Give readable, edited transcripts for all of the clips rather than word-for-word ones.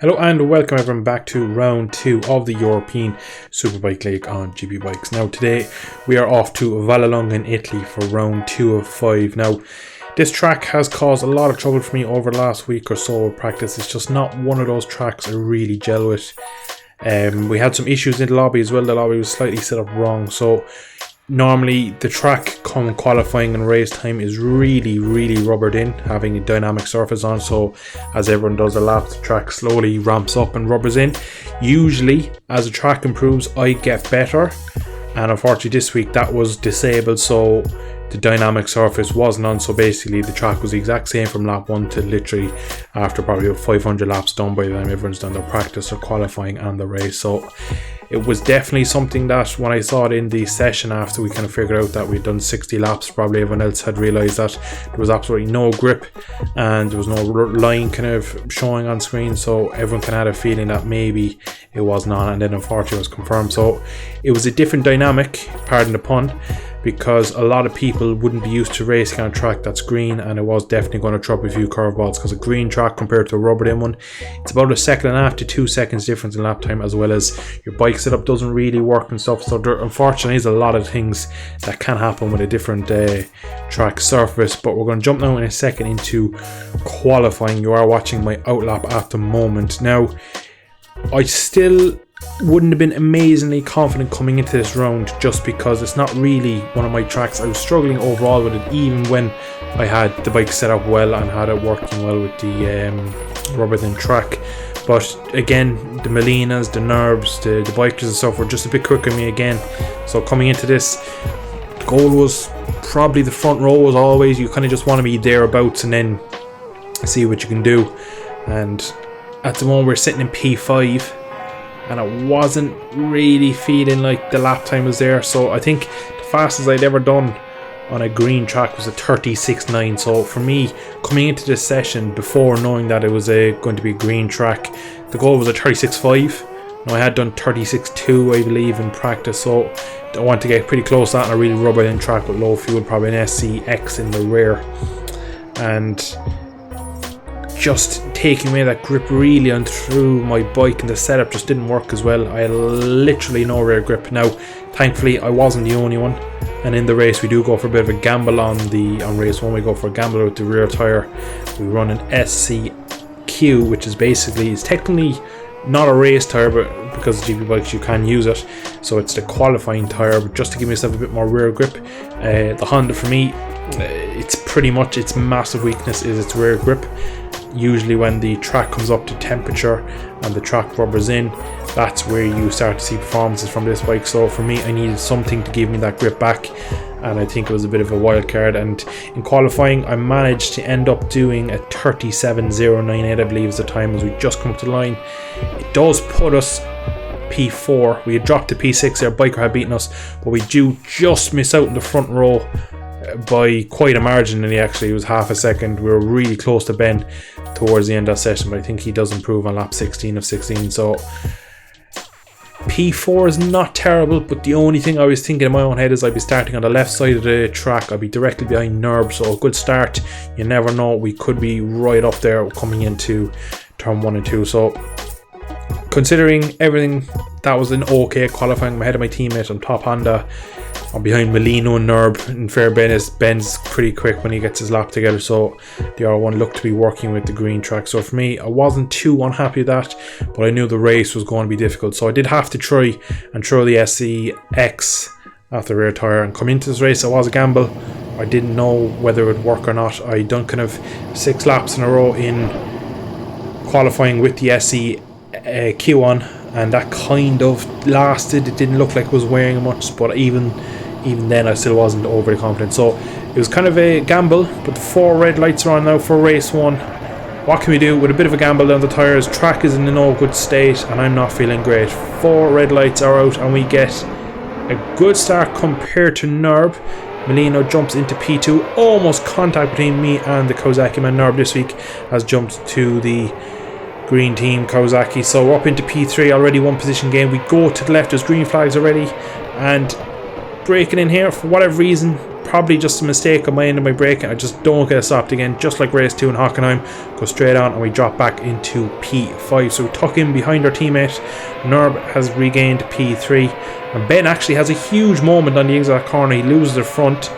Hello and welcome everyone back to round 2 of the European Superbike League on GB Bikes. Now today we are off to Vallelunga in Italy for round 2 of 5. Now this track has caused a lot of trouble for me over the last week or so of practice. It's just not one of those tracks I really gel with. We had some issues in the lobby as well. The lobby was slightly set up wrong, so normally the track come qualifying and race time is really rubbered in, having a dynamic surface on, so as everyone does a lap the track slowly ramps up and rubbers in. Usually as the track improves I get better, and unfortunately this week that was disabled, so the dynamic surface wasn't on, so basically the track was the exact same from lap 1 to literally after probably 500 laps done by the time everyone's done their practice or qualifying and the race. So it was definitely something that when I saw it in the session after we kind of figured out that we'd done 60 laps, probably everyone else had realised that there was absolutely no grip and there was no line kind of showing on screen, so everyone kind of had a feeling that maybe it wasn't on, and then unfortunately it was confirmed. So it was a different dynamic, pardon the pun, because a lot of people wouldn't be used to racing on a track that's green, and it was definitely going to drop a few curveballs because a green track compared to a rubbered in one, it's about 1.5 seconds to 2 seconds difference in lap time, as well as your bike setup doesn't really work and stuff. So there unfortunately is a lot of things that can happen with a different track surface. But we're going to jump now in a second into qualifying. You are watching my outlap at the moment. Now I still wouldn't have been amazingly confident coming into this round, just because it's not really one of my tracks. I was struggling overall with it, even when I had the bike set up well and had it working well with the rubber thin track. But again, the Molinas, the Nurbs, the bikers and stuff were just a bit quicker than me again. So coming into this, the goal was probably the front row as always. You kind of just want to be thereabouts and then see what you can do. And at the moment we're sitting in P5, and I wasn't really feeling like the lap time was there. So I think the fastest I'd ever done on a green track was a 36.9. so for me, coming into this session before knowing that it was going to be a green track, the goal was a 36.5. Now I had done 36.2 I believe in practice, so I want to get pretty close to that, and a really rubber in track with low fuel, probably an SCX in the rear, and just taking away that grip really on through my bike, and the setup just didn't work as well. I had literally no rear grip. Now thankfully I wasn't the only one, and in the race we do go for a bit of a gamble on race 1. We go for a gamble with the rear tyre. We run an SCQ, which is basically, it's technically not a race tyre, but because of GP bikes you can use it, so it's the qualifying tyre, but just to give myself a bit more rear grip. The Honda for me, it's pretty much its massive weakness is its rear grip. Usually when the track comes up to temperature and the track rubbers in, that's where you start to see performances from this bike. So for me, I needed something to give me that grip back, and I think it was a bit of a wild card. And in qualifying I managed to end up doing a 37.098 I believe is the time, as we just come up to the line. It does put us P4. We had dropped to P6, our biker had beaten us, but we do just miss out in the front row by quite a margin, and actually it was half a second. We were really close to Ben towards the end of that session, but I think he does improve on lap 16 of 16. So P4 is not terrible, but the only thing I was thinking in my own head is I'd be starting on the left side of the track. I'd be directly behind Nerb, so a good start. You never know, we could be right up there coming into turn 1 and 2. So considering everything, that was an okay qualifying. I'm ahead of my teammate on top Honda. I'm behind Molino and Nerb. In fair Ben's pretty quick when he gets his lap together, so the R1 looked to be working with the green track. So for me, I wasn't too unhappy with that, but I knew the race was going to be difficult, so I did have to try and throw the SCX after the rear tyre. And coming into this race, it was a gamble. I didn't know whether it would work or not. I done kind of 6 laps in a row in qualifying with the SCQ on, and that kind of lasted. It didn't look like it was wearing much, but even then I still wasn't overly confident. So it was kind of a gamble, but the 4 red lights are on now for race 1. What can we do with a bit of a gamble down the tyres? Track is in no good state and I'm not feeling great. 4 red lights are out and we get a good start compared to Nerb. Molino jumps into P2, almost contact between me and the Kawasaki man. Nerb this week has jumped to the green team Kawasaki, so we're up into P3 already, 1 position gain. We go to the left, there's green flags already, and breaking in here for whatever reason probably just a mistake on my end of my braking. I just don't get it stopped again, just like race 2 in Hockenheim. Go straight on and we drop back into P5. So we tuck in behind our teammate. Nurb has regained P3. And Ben actually has a huge moment on the exit corner. He loses the front.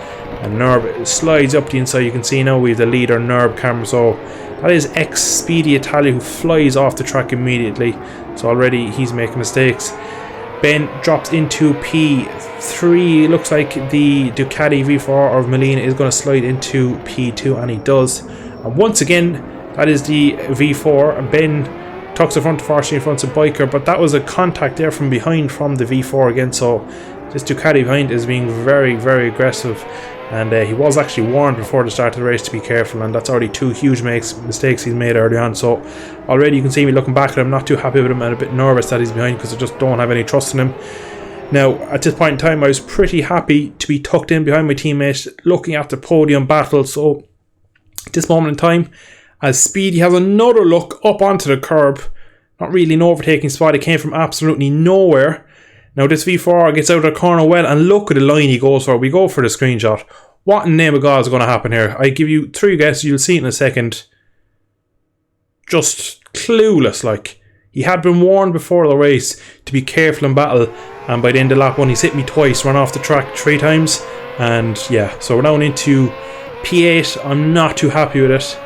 And Nurb slides up the inside. You can see now we have the leader Nurb camera. So that is ex-Speedy Italia who flies off the track immediately. So already he's making mistakes. Ben drops into P3. Looks like the Ducati V4 of Molina is going to slide into P2, and he does. And once again, that is the V4. And Ben tucks the front, unfortunately, in front of Biker, but that was a contact there from behind from the V4 again. So this Ducati behind is being very, very aggressive. And he was actually warned before the start of the race to be careful, and that's already 2 huge mistakes he's made early on. So already you can see me looking back at him, not too happy with him and a bit nervous that he's behind because I just don't have any trust in him. Now at this point in time I was pretty happy to be tucked in behind my teammate looking at the podium battle. So at this moment in time, as Speedy has another look up onto the curb, not really an overtaking spot, it came from absolutely nowhere. Now this V4 gets out of the corner well, and look at the line he goes for. We go for the screenshot. What in the name of God is going to happen here? I give you 3 guesses, you'll see it in a second. Just clueless, like. He had been warned before the race to be careful in battle, and by the end of lap 1 he's hit me twice, run off the track 3 times, and yeah, so we're now into P8. I'm not too happy with it.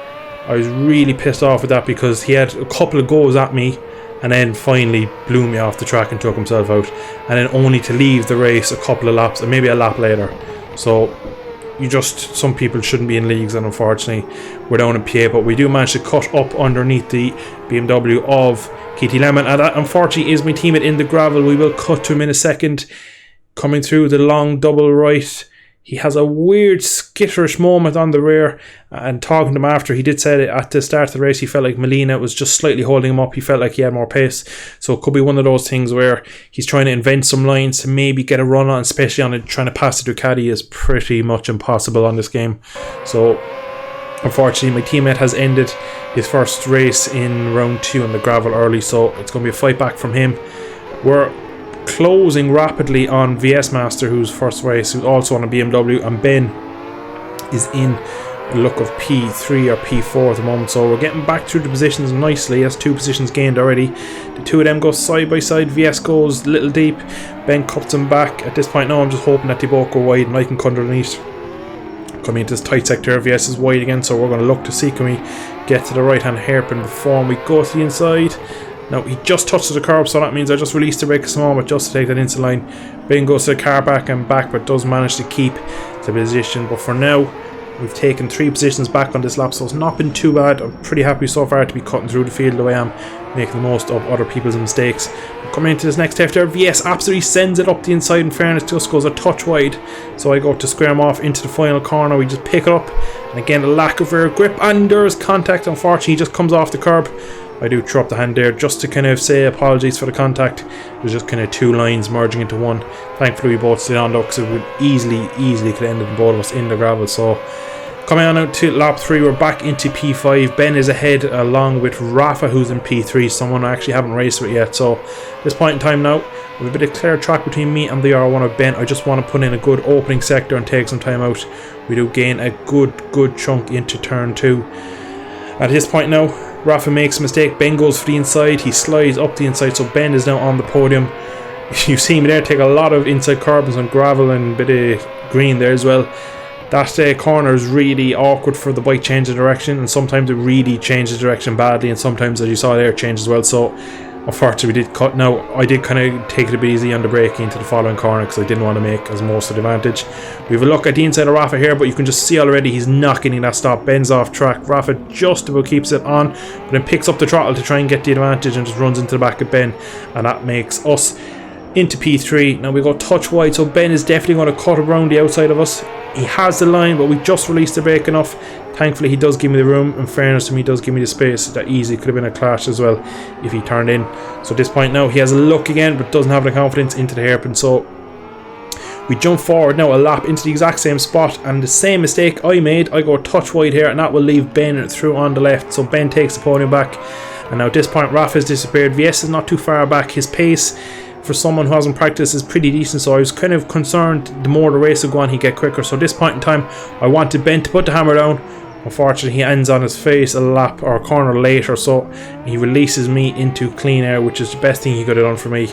I was really pissed off with that because he had a couple of goes at me, and then finally blew me off the track and took himself out, and then only to leave the race a couple of laps, and maybe a lap later. So some people shouldn't be in leagues, and unfortunately we're down in P8, but we do manage to cut up underneath the BMW of Katie Lemon, and that unfortunately is my teammate in the gravel. We will cut to him in a second, coming through the long double right. He has a weird skitterish moment on the rear, and talking to him after, he did say that at the start of the race he felt like Molina was just slightly holding him up. He felt like he had more pace, so it could be one of those things where he's trying to invent some lines to maybe get a run on, especially on it. Trying to pass the Ducati is pretty much impossible on this game. So unfortunately my teammate has ended his first race in round 2 on the gravel early, so it's going to be a fight back from him. We're closing rapidly on VS Master, whose first race, who's also on a BMW, and Ben is in the look of P3 or P4 at the moment. So we're getting back through the positions nicely. That's 2 positions gained already. The 2 of them go side by side. VS goes a little deep, Ben cuts him back. At this point now I'm just hoping that they both go wide and I can cut underneath. Coming into this tight sector, VS is wide again, so we're going to look to see can we get to the right hand hairpin before we go to the inside. Now he just touches the curb, so that means I just released the brake a small bit just to take that inside line. Ben goes to the car back and back, but does manage to keep the position. But for now, we've taken 3 positions back on this lap, so it's not been too bad. I'm pretty happy so far to be cutting through the field the way I am, making the most of other people's mistakes. Coming into this next hefter, VS absolutely sends it up the inside. In fairness, just goes a touch wide, so I go to square him off into the final corner. We just pick it up, and again a lack of rear grip, and there's contact. Unfortunately, he just comes off the curb. I do throw up the hand there just to kind of say apologies for the contact. There's just kind of 2 lines merging into one. Thankfully we both stayed on though, because it would easily could have ended both of us in the gravel. So coming on out to lap 3, we're back into P5. Ben is ahead along with Rafa, who's in P3, someone I actually haven't raced with yet. So at this point in time now, we have a bit of clear track between me and the R1 of Ben. I just want to put in a good opening sector and take some time out. We do gain a good chunk into turn 2. At this point now, Rafa makes a mistake. Ben goes for the inside. He slides up the inside, so Ben is now on the podium. You see me there take a lot of inside carbons on gravel and a bit of green there as well. That corner is really awkward for the bike changing direction, and sometimes it really changes direction badly, and sometimes, as you saw there, it changes as well. So unfortunately we did cut. Now I did kind of take it a bit easy on the braking into the following corner because I didn't want to make as most of the advantage. We have a look at the inside of Rafa here, but you can just see already he's not getting that stop. Ben's off track. Rafa just about keeps it on, but then picks up the throttle to try and get the advantage and just runs into the back of Ben, and that makes us into P3. Now we go touch wide, so Ben is definitely going to cut around the outside of us. He has the line, but we just released the brake enough. Thankfully he does give me the room. In fairness to him, he does give me the space. That easily could have been a clash as well if he turned in. So at this point now he has a look again, but doesn't have the confidence into the hairpin. So we jump forward now a lap into the exact same spot, and the same mistake I made. I go touch wide here, and that will leave Ben through on the left. So Ben takes the podium back, and now at this point Rafa has disappeared. VS is not too far back. His pace for someone who hasn't practiced is pretty decent, so I was kind of concerned the more the race would go on he'd get quicker. So at this point in time I wanted Ben to put the hammer down. Unfortunately he ends on his face a lap or a corner later, so he releases me into clean air, which is the best thing he could have done for me.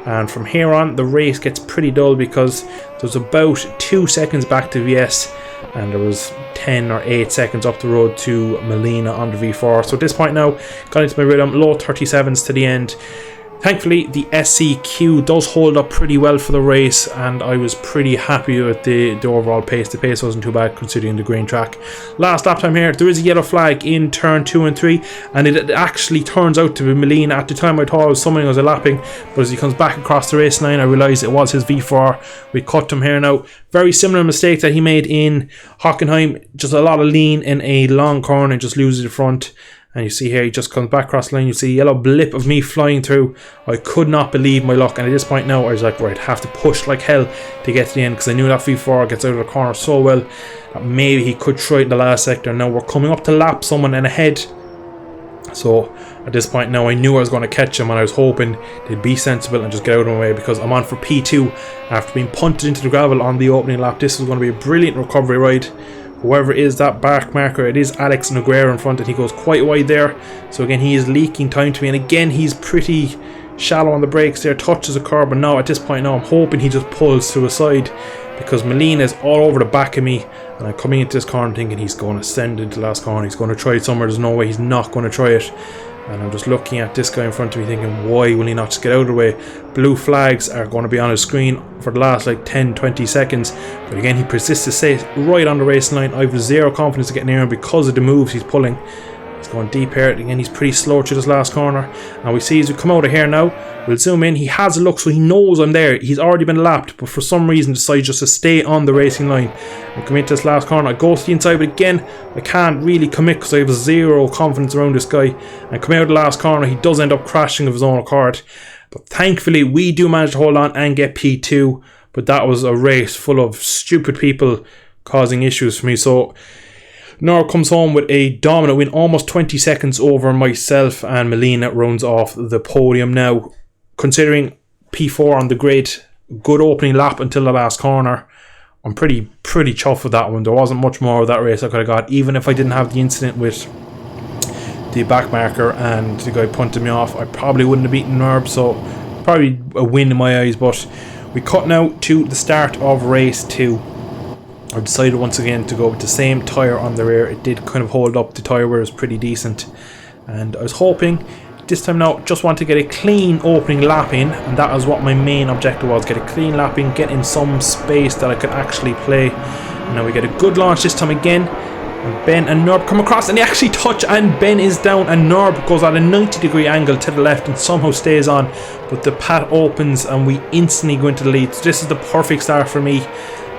And from here on the race gets pretty dull because there's about 2 seconds back to VS and there was 10 or 8 seconds up the road to Molina on the V4. So at this point now, got into my rhythm, low 37s to the end. Thankfully the SCQ does hold up pretty well for the race, and I was pretty happy with the overall pace. The pace wasn't too bad considering the green track. Last lap time here, there is a yellow flag in turn 2 and 3, and it actually turns out to be Molina. At the time I thought it was someone who was lapping, but as he comes back across the race line I realised it was his V4. We cut him here now. Very similar mistake that he made in Hockenheim, just a lot of lean in a long corner and just loses the front. And you see here, he just comes back across the line. You see a yellow blip of me flying through. I could not believe my luck. And at this point now, I was like, right, I have to push like hell to get to the end, because I knew that V4 gets out of the corner so well that maybe he could try it in the last sector. Now we're coming up to lap someone in ahead. So at this point now, I knew I was going to catch him, and I was hoping they'd be sensible and just get out of my way, because I'm on for P2 after being punted into the gravel on the opening lap. This was going to be a brilliant recovery ride. Whoever is that back marker, it is Alex Noguera in front, and he goes quite wide there. So again, he is leaking time to me, and again he's pretty shallow on the brakes there, touches the curb. But now at this point now, I'm hoping he just pulls to a side, because Molina is all over the back of me, and I'm coming into this corner thinking he's going to send into the last corner, he's going to try it somewhere. There's no way he's not going to try it. And I'm just looking at this guy in front of me thinking, why will he not just get out of the way? Blue flags are going to be on his screen for the last like 10-20 seconds. But again, he persists to stay right on the racing line. I have zero confidence to get near him because of the moves he's pulling. He's going deep here. Again, he's pretty slow through this last corner. And we see as we come out of here now, we'll zoom in. He has a look, so he knows I'm there. He's already been lapped, but for some reason decides just to stay on the racing line. I come into this last corner. I go to the inside, but again, I can't really commit because I have zero confidence around this guy. And coming out of the last corner, he does end up crashing of his own accord. But thankfully, we do manage to hold on and get P2. But that was a race full of stupid people causing issues for me. So Norb comes home with a dominant win, almost 20 seconds over myself, and Molina runs off the podium. Now, considering P4 on the grid, good opening lap until the last corner, I'm pretty chuffed with that one. There wasn't much more of that race I could have got. Even if I didn't have the incident with the back marker and the guy punted me off, I probably wouldn't have beaten Norb, so probably a win in my eyes. But we cut now to the start of race 2. I decided once again to go with the same tyre on the rear. It did kind of hold up. The tyre wear was pretty decent, and I was hoping this time now just want to get a clean opening lap in, and that is what my main objective was. Get a clean lap in, get in some space that I could actually play. And now we get a good launch this time again, and Ben and Norb come across and they actually touch, and Ben is down and Norb goes at a 90-degree angle to the left and somehow stays on, but the pad opens and we instantly go into the lead. So this is the perfect start for me.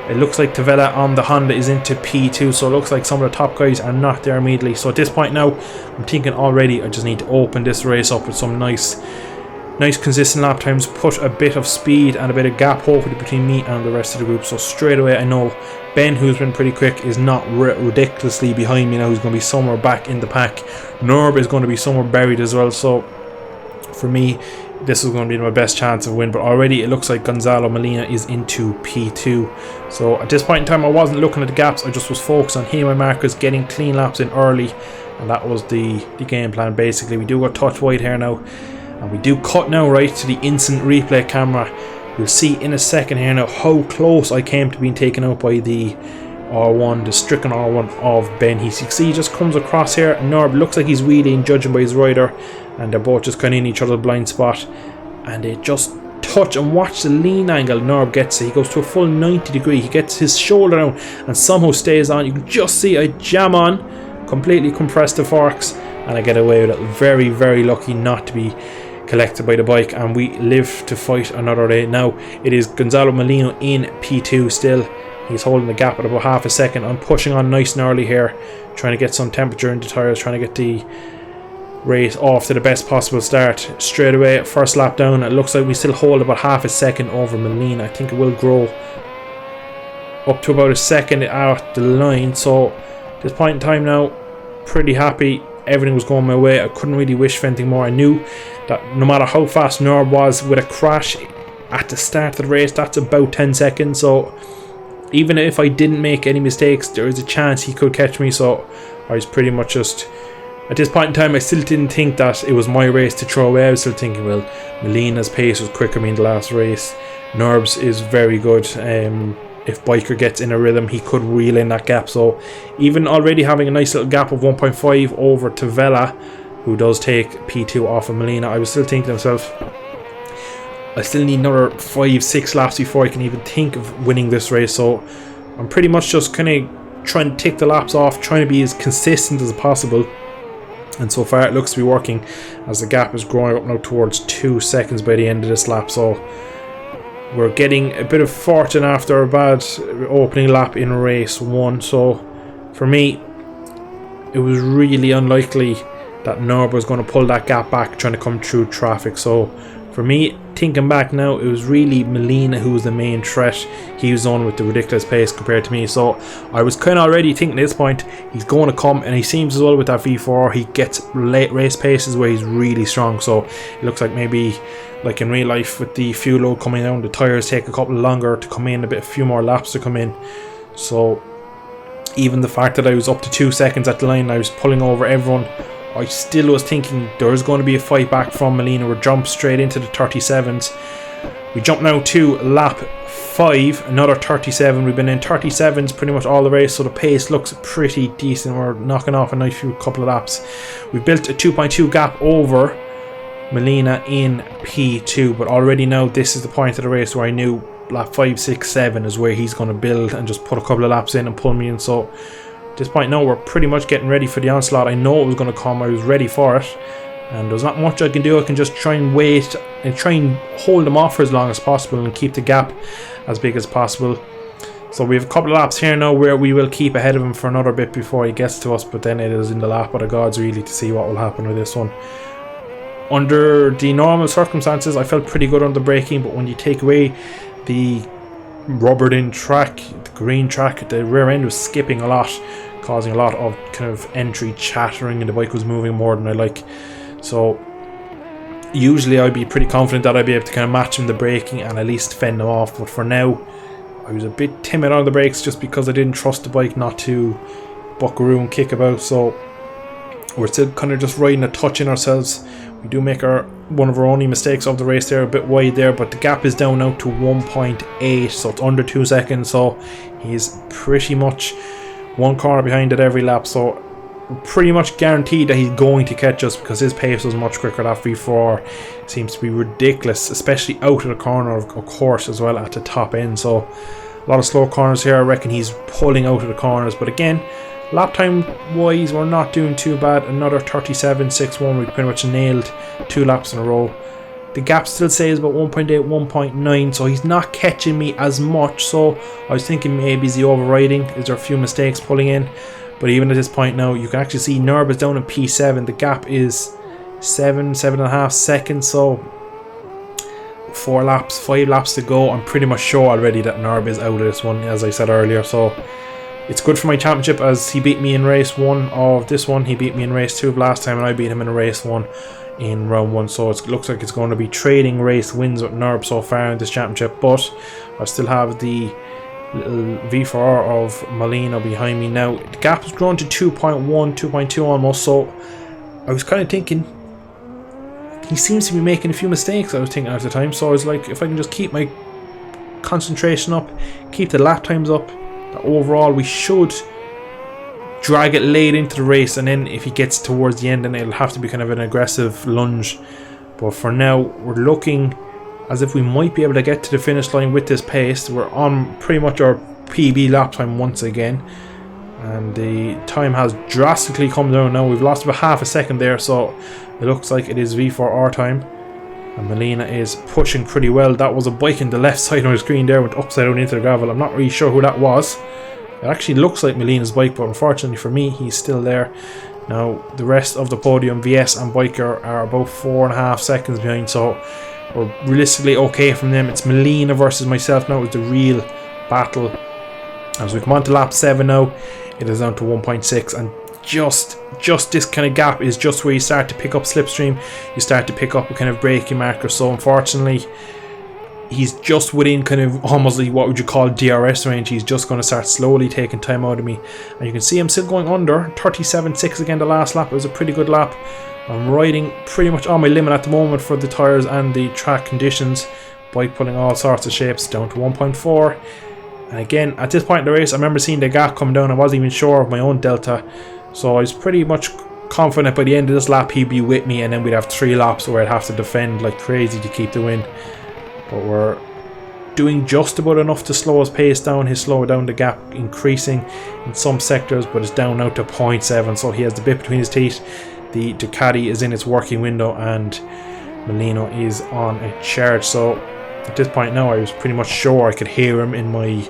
It looks like Tavella on the Honda is into P2, so it looks like some of the top guys are not there immediately. So at this point now, I'm thinking already I just need to open this race up with some nice consistent lap times, put a bit of speed and a bit of gap hopefully between me and the rest of the group. So straight away I know Ben, who's been pretty quick, is not ridiculously behind me now. He's going to be somewhere back in the pack. Norb is going to be somewhere buried as well. So for me, this is going to be my best chance of win, but already it looks like Gonzalo Molina is into P2. So at this point in time, I wasn't looking at the gaps. I just was focused on hitting my markers, getting clean laps in early, and that was the game plan basically. We do got touch wide here now, and we do cut now right to the instant replay camera. You'll see in a second here now how close I came to being taken out by the R1, the stricken R1 of Ben. He just comes across here, and Norb looks like he's wheeling, judging by his rider, and they're both just kind of in each other's blind spot, and they just touch. And watch the lean angle Norb gets. He goes to a full 90 degree. He gets his shoulder down and somehow stays on. You can just see I jam on, completely compress the forks, and I get away with it. Very, very lucky not to be collected by the bike, and we live to fight another day. Now it is Gonzalo Molina in P2 still. He's holding the gap at about half a second. I'm pushing on nice and early here, trying to get some temperature in the tyres, trying to get the race off to the best possible start. Straight away, first lap down, it looks like we still hold about half a second over Molina. I think it will grow up to about a second at the line. So at this point in time now, pretty happy. Everything was going my way. I couldn't really wish for anything more. I knew that no matter how fast Norb was, with a crash at the start of the race, that's about 10 seconds. So even if I didn't make any mistakes, there is a chance he could catch me. So I was pretty much just, at this point in time, I still didn't think that it was my race to throw away. I was still thinking, well, Molina's pace was quicker than me in the last race. Nurbs is very good. If Biker gets in a rhythm, he could reel in that gap. So even already having a nice little gap of 1.5 over to Vela, who does take P2 off of Molina, I was still thinking to myself, I still need another 5-6 laps before I can even think of winning this race. So I'm pretty much just kind of trying to tick the laps off, trying to be as consistent as possible. And so far it looks to be working, as the gap is growing up now towards 2 seconds by the end of this lap. So we're getting a bit of fortune after a bad opening lap in race 1. So for me, it was really unlikely that Norb was going to pull that gap back trying to come through traffic. So for me, thinking back now, it was really Molina who was the main threat. He was on with the ridiculous pace compared to me. So I was kind of already thinking at this point, he's going to come, and he seems as well with that V4, he gets late race paces where he's really strong. So it looks like maybe, like in real life, with the fuel load coming down, the tyres take a couple longer to come in, a few more laps to come in. So even the fact that I was up to 2 seconds at the line, I was pulling over everyone, I still was thinking there's going to be a fight back from Molina. We're jumped straight into the 37s. We jump now to lap 5, another 37. We've been in 37s pretty much all the race, so the pace looks pretty decent. We're knocking off a nice few couple of laps. We've built a 2.2 gap over Molina in P2, but already now this is the point of the race where I knew lap 5, 6, 7 is where he's going to build and just put a couple of laps in and pull me in. So at this point now we're pretty much getting ready for the onslaught. I know it was going to come, I was ready for it, and there's not much I can do. I can just try and wait and try and hold him off for as long as possible and keep the gap as big as possible. So we have a couple of laps here now where we will keep ahead of him for another bit before he gets to us, but then it is in the lap of the gods really to see what will happen with this one. Under the normal circumstances, I felt pretty good on the braking, but when you take away the rubbered in track, the green track, the rear end was skipping a lot, causing a lot of kind of entry chattering, and the bike was moving more than I like. So usually I'd be pretty confident that I'd be able to kind of match him the braking and at least fend him off, but for now I was a bit timid on the brakes just because I didn't trust the bike not to buckaroo and kick about. So we're still kind of just riding a touch in ourselves. We do make one of our only mistakes of the race there, a bit wide there, but the gap is down now to 1.8, so it's under 2 seconds. So he's pretty much one corner behind at every lap, so we're pretty much guaranteed that he's going to catch us because his pace was much quicker. That V4 seems to be ridiculous, especially out of the corner, of course, as well at the top end. So a lot of slow corners here. I reckon he's pulling out of the corners, but again, lap time wise, we're not doing too bad. Another 37.61. We pretty much nailed 2 laps in a row. The gap still says about 1.8, 1.9, so he's not catching me as much. So I was thinking maybe is he overriding? Is there a few mistakes pulling in? But even at this point now, you can actually see Nerb is down in P7. The gap is 7.5 seconds. So 5 laps to go. I'm pretty much sure already that Nerb is out of this one, as I said earlier. So it's good for my championship, as he beat me in race 1 of this one. He beat me in race 2 of last time, and I beat him in race 1 in round 1. So it looks like it's going to be trading race wins with Nerb so far in this championship. But I still have the little V4 of Molina behind me now. The gap has grown to 2.1, 2.2 almost. So I was kind of thinking, he seems to be making a few mistakes, I was thinking at the time. So I was like, if I can just keep my concentration up, keep the lap times up, that overall we should drag it late into the race, and then if he gets towards the end, then it'll have to be kind of an aggressive lunge. But for now, we're looking as if we might be able to get to the finish line with this pace. We're on pretty much our PB lap time once again, and the time has drastically come down now. We've lost about half a second there, so it looks like it is V4R time, and Molina is pushing pretty well. That was a bike in the left side of the screen there, went upside down into the gravel. I'm not really sure who that was. It actually looks like Molina's bike, but unfortunately for me, he's still there. Now the rest of the podium, VS and Biker, are about 4.5 seconds behind, so we're realistically okay from them. It's Molina versus myself now. It's the real battle. As we come on to lap 7 now, it is down to 1.6, and just this kind of gap is just where you start to pick up slipstream. You start to pick up a kind of braking marker. So unfortunately, he's just within kind of almost like what would you call DRS range. He's just going to start slowly taking time out of me, and you can see I'm still going under 37.6 again. The last lap, it was a pretty good lap. I'm riding pretty much on my limit at the moment for the tyres and the track conditions. Bike pulling all sorts of shapes, down to 1.4. And again, at this point in the race, I remember seeing the gap come down. I wasn't even sure of my own delta, so I was pretty much confident by the end of this lap he'd be with me, and then we'd have 3 laps where I'd have to defend like crazy to keep the win. But we're doing just about enough to slow his pace down. He's slowing down, the gap increasing in some sectors, but it's down now to 0.7, so he has the bit between his teeth. The Ducati is in its working window and Molino is on a charge. So at this point now, I was pretty much sure I could hear him in my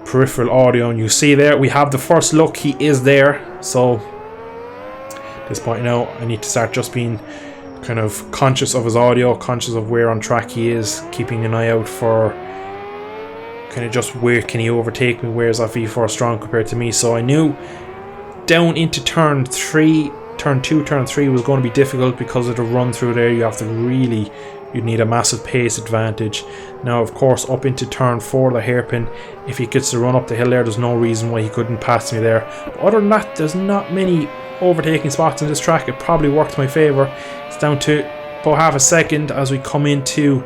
peripheral audio, and you see there we have the first look. He is there. So at this point now, I need to start just being kind of conscious of his audio, conscious of where on track he is, keeping an eye out for kind of just where can he overtake me, where is that V4 strong compared to me. So I knew down into turn 2, turn 3 was going to be difficult because of the run through there. You have to really, you need a massive pace advantage. Now of course up into turn 4, the hairpin, if he gets to run up the hill there, there's no reason why he couldn't pass me there. But other than that, there's not many overtaking spots in this track. It probably worked in my favour. It's down to about half a second as we come into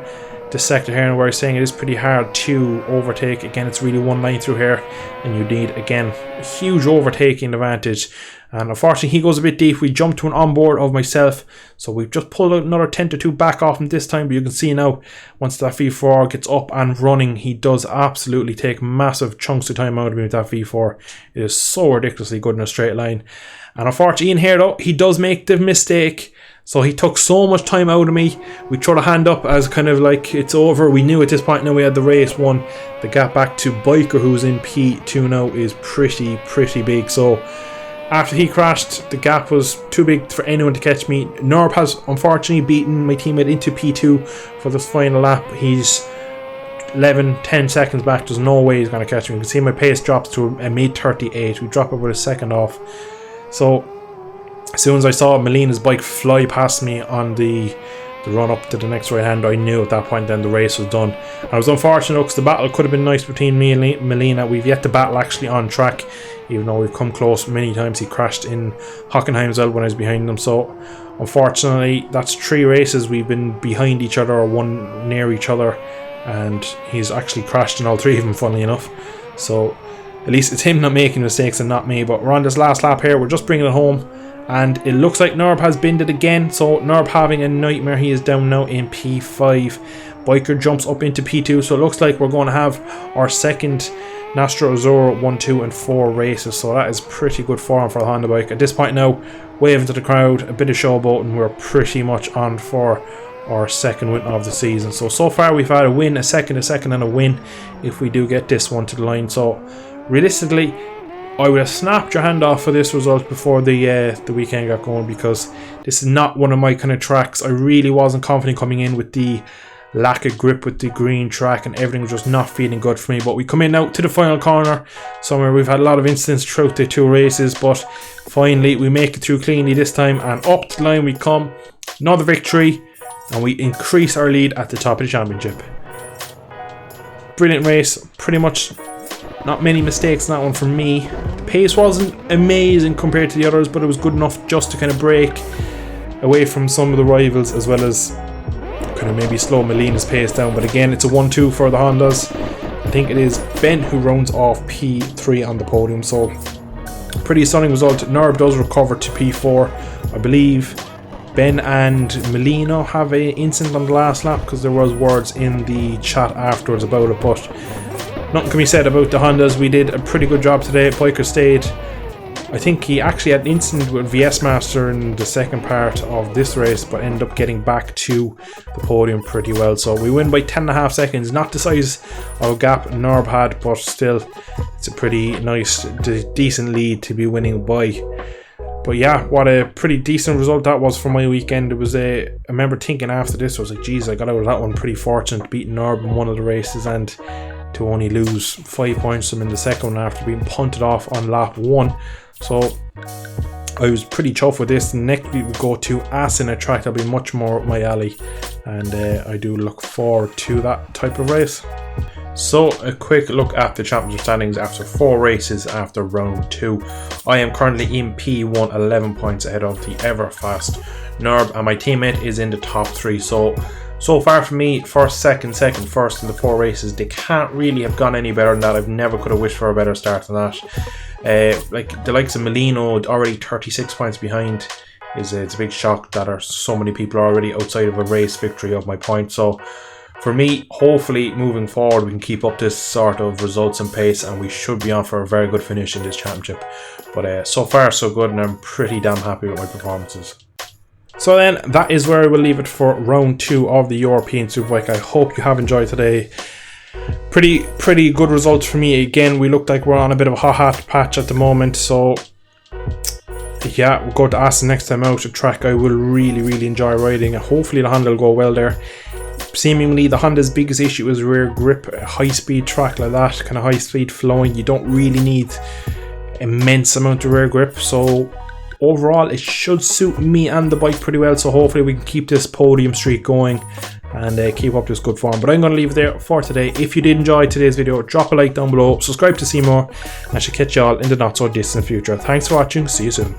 the sector here, and where I'm saying it is pretty hard to overtake. Again, it's really one line through here, and you need again a huge overtaking advantage. And unfortunately he goes a bit deep. We jumped to an onboard of myself, so we've just pulled out another 10 to 2 back off him this time. But you can see now, once that V4 gets up and running, he does absolutely take massive chunks of time out of me with that V4. It is so ridiculously good in a straight line. And unfortunately in here though, he does make the mistake. So he took so much time out of me. We throw the hand up as kind of like it's over. We knew at this point now we had the race won. The gap back to Biker, who's in P2 now, is pretty big. So after he crashed, the gap was too big for anyone to catch me. Norb has unfortunately beaten my teammate into P2 for this final lap. He's 10 seconds back. There's no way he's going to catch me. You can see my pace drops to a mid 38. We drop about a second off. So as soon as I saw Molina's bike fly past me on the run up to the next right hand, I knew at that point then the race was done. I was unfortunate because the battle could have been nice between me and Molina. We've yet to battle actually on track, even though we've come close many times. He crashed in Hockenheim as well when I was behind him. So unfortunately that's 3 races we've been behind each other or one near each other, and he's actually crashed in all 3 of them, funnily enough. So at least it's him not making mistakes and not me. But we're on this last lap here. We're just bringing it home. And it looks like Norb has binned it again. So Norb having a nightmare. He is down now in P5. Biker jumps up into P2. So it looks like we're going to have our second Nastro Azzurro 1, 2 and 4 races. So that is pretty good form for the Honda bike. At this point now, waving to the crowd, a bit of showboat, and we're pretty much on for our second win of the season. So far we've had a win, a second and a win if we do get this one to the line. So realistically, I would have snapped your hand off for this result before the weekend got going, because this is not one of my kind of tracks. I really wasn't confident coming in with the lack of grip with the green track, and everything was just not feeling good for me. But we come in now to the final corner. Somewhere we've had a lot of incidents throughout the 2 races, but finally we make it through cleanly this time, and up the line we come. Another victory, and we increase our lead at the top of the championship. Brilliant race, pretty much not many mistakes in that one for me. The pace wasn't amazing compared to the others, but it was good enough just to kind of break away from some of the rivals, as well as kind of maybe slow Molina's pace down. But again, it's a 1-2 for the Hondas. I think it is Ben who rounds off P3 on the podium. So pretty stunning result. Norb does recover to P4. I believe Ben and Molino have an incident on the last lap, because there was words in the chat afterwards about it, but nothing can be said about the Hondas. We did a pretty good job today. Biker stayed. I think he actually had an incident with VS Master in the second part of this race, but ended up getting back to the podium pretty well. So we win by 10.5 seconds. Not the size of a gap Norb had, but still it's a pretty nice, decent lead to be winning by. But yeah, what a pretty decent result that was for my weekend. It was I remember thinking after this, I was like, geez, I got out of that one pretty fortunate, beating Norb in one of the races, and to only lose 5 points from in the second one after being punted off on lap 1. So I was pretty chuffed with this. Next week we go to Assen, a track that'll be much more up my alley. and I do look forward to that type of race. So a quick look at the championship standings after 4 races after round 2. I am currently in P1, 11 points ahead of the ever fast Nerb, and my teammate is in the top 3. So far for me, first, second, first in the 4 races. They can't really have gone any better than that. I've never could have wished for a better start than that. Like the likes of Molino, already 36 points behind. It's a big shock that are so many people already outside of a race victory of my point. So for me, hopefully moving forward we can keep up this sort of results and pace, and we should be on for a very good finish in this championship. But so far so good, and I'm pretty damn happy with my performances. So then that is where I will leave it for round 2 of the European Superbike. I hope you have enjoyed today. Pretty good results for me. Again, we look like we're on a bit of a hot patch at the moment, so yeah, we'll go to Aston next time out, a track I will really enjoy riding. Hopefully the Honda will go well there. Seemingly the Honda's biggest issue is rear grip. A high speed track like that, kind of high speed flowing, you don't really need immense amount of rear grip, so overall it should suit me and the bike pretty well. So hopefully we can keep this podium streak going and keep up this good form. But I'm going to leave it there for today. If you did enjoy today's video, drop a like down below, subscribe to see more, and I shall catch you all in the not so distant future. Thanks for watching, see you soon.